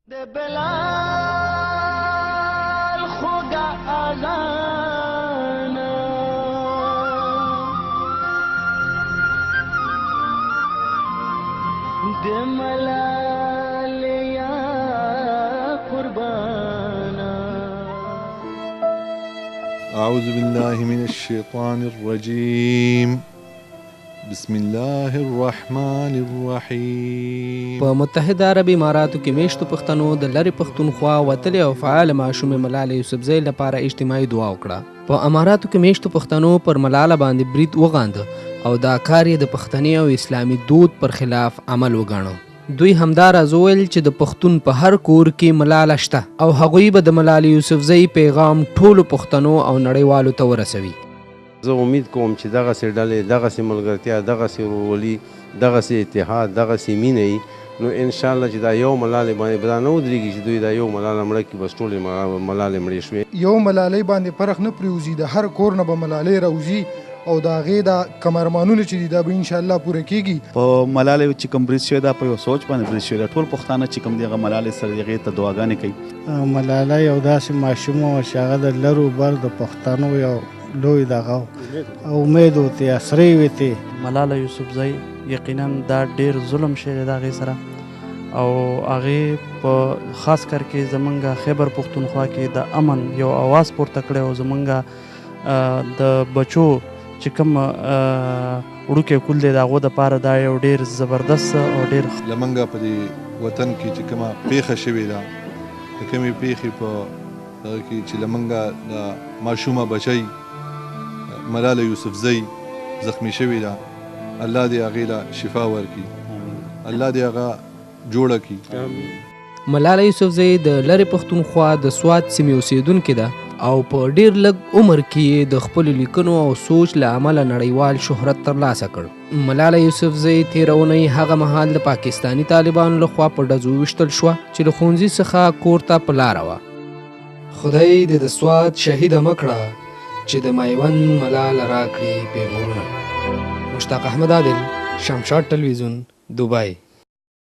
أعوذ بالله من الشيطان الرجيم بسم الله الرحمن الرحيم. په متحده عرب اماراتو کې میشتو پښتنو د لرې پښتونخوا وتلې او فعال ماشومې ملالۍ یوسفزۍ لپاره اجتماعي دعا وکړه. په اماراتو کې میشتو پښتنو پر ملاله باندې برید وغانده او دا کار یې د پښتني او اسلامي دود پر خلاف عمل وګاڼه. دوی همداراز وویل چې د پښتون په هر کور کې ملاله شته او هغوی به د ملالۍ یوسفزۍ پیغام ټولو پښتنو او نړیوالو ته ورسوي. زه امید کوم چې دغسې ډلې، دغسې ملګرتیا، دغسې ورورولي، دغسې اتحاد، دغسې مینه وي، نو انشاءالله چې دا یو ملالۍ باندې به دا نه ودرېږي چې دوی دا یو ملاله مړه کړي، بس ټولې ملالۍ مړې شوې. یو ملالۍ باندې فرق نه پرېوځي، د هر کور نه به ملالۍ راوځي او د هغې دا کم ارمانونه چې دي دا به انشاءالله پوره کېږي. په ملالۍ چې کوم برید شوی دا په یو سوچ باندې برید شوی دا ټول پښتانه چې کوم دي هغه ملالۍ سره هغې ته دعاګانې کوي. ملالۍ یو داسې ماشوم وه چې هغه د لرو بر د پښتنو یو لوی دغه او امید و تې اسرې وې تې. ملاله یوسفزۍ یقینا دا ډېر ظلم شوی دی د هغې سره او هغې په خاص کر کې زمونږ خیبر پښتونخوا کې د امن یو اواز پورته کړی او زمونږ د بچو چې کوم وړوکی کول دی د هغو دپاره دا یو ډېر زبردست او ډېر لمنګه په دې وطن کې چې کومه پیښه شوې ده، د کومې پیښې په هغه کې چې لمنګه د ماشومه بچی ملاله یوسفزۍ زخمی شوې ده، الله دې هغې له شفا ورکړي، الله دې هغه جوړه کړي. ملاله یوسفزۍ د لرې پښتونخوا د سوات سیمې اوسېدونکې ده او په ډېر لږ عمر کې یې د خپلو لیکنو او سوچ له امله نړیوال شهرت ترلاسه کړ. ملاله یوسفزۍ تېره اونۍ هغه مهال د پاکستاني طالبانو لخوا په ډزو ویشتل شوه چې له ښوونځي څخه کور ته په لاره وه. خدای دې د سوات شهیده مه کړه چې د میوند ملاله راکړي پیغورونه. مشتاق احمد عادل، شمشاد ټلویزیون، دوبۍ.